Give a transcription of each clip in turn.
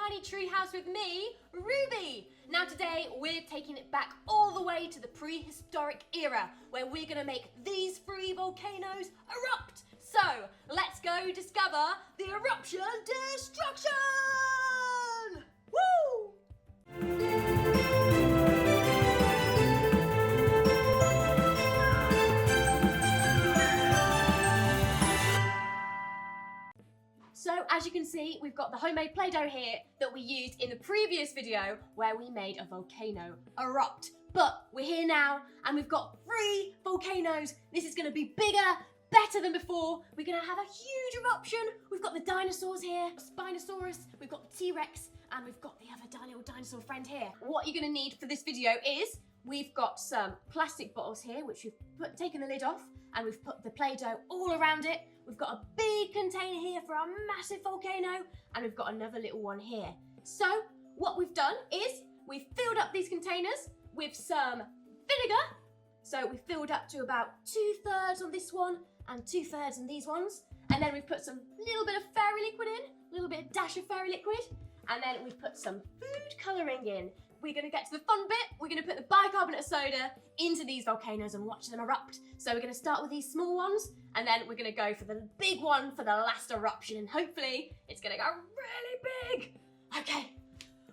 tiny treehouse with me, Ruby. Now today we're taking it back all the way to the prehistoric era where we're going to make these 3 volcanoes erupt. So let's go discover the eruption destruction! Woo! So as you can see, we've got the homemade Play-Doh here that we used in the previous video where we made a volcano erupt. But we're here now and we've got 3 volcanoes. This is going to be bigger, better than before. We're going to have a huge eruption. We've got the dinosaurs here, Spinosaurus, we've got the T-Rex, and we've got the other little dinosaur friend here. What you're going to need for this video is we've got some plastic bottles here, which we've taken the lid off, and we've put the Play-Doh all around it. We've got a big container here for our massive volcano, and we've got another little one here. So what we've done is we've filled up these containers with some vinegar. So we've filled up to about 2/3 on this one and 2/3 on these ones. And then we've put some little bit of fairy liquid in, a little bit of dash of fairy liquid. And then we've put some food colouring in. We're going to get to the fun bit. We're going to put the bicarbonate soda into these volcanoes and watch them erupt. So we're going to start with these small ones, and then we're going to go for the big one for the last eruption, and hopefully it's going to go really big. Okay,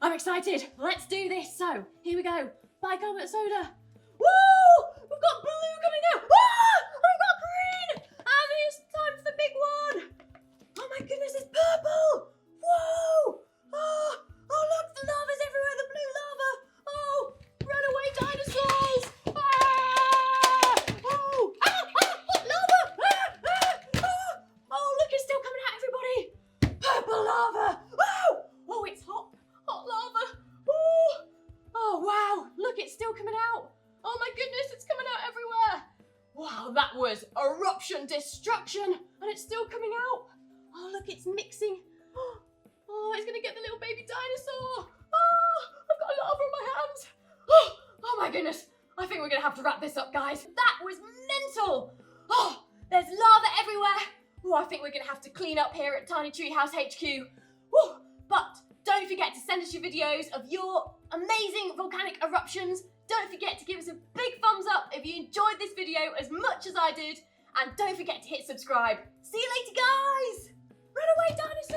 I'm excited. Let's do this. So here we go. Bicarbonate soda. Woo! We've got blue coming out. Ah! We've got green. And it's time for the big one. Oh my goodness, it's purple. Whoa! Oh, look, the lava's everywhere, the blue lava. Oh, run away, dinosaurs. Ah! Oh, hot lava. Oh, look, it's still coming out, everybody. Purple lava. Oh, it's hot lava. Oh, wow, look, it's still coming out. Oh my goodness, it's coming out everywhere. Wow, that was eruption destruction, and it's still coming out. Oh, look, it's mixing. Oh, it's gonna get the little baby dinosaur. Oh, I've got lava on my hands. Oh my goodness. I think we're gonna have to wrap this up, guys. That was mental. Oh, there's lava everywhere. Oh, I think we're gonna have to clean up here at Tiny Treehouse HQ. Woo. But don't forget to send us your videos of your amazing volcanic eruptions. Don't forget to give us a big thumbs up if you enjoyed this video as much as I did. And don't forget to hit subscribe. See you later, guys. Run away, dinosaurs.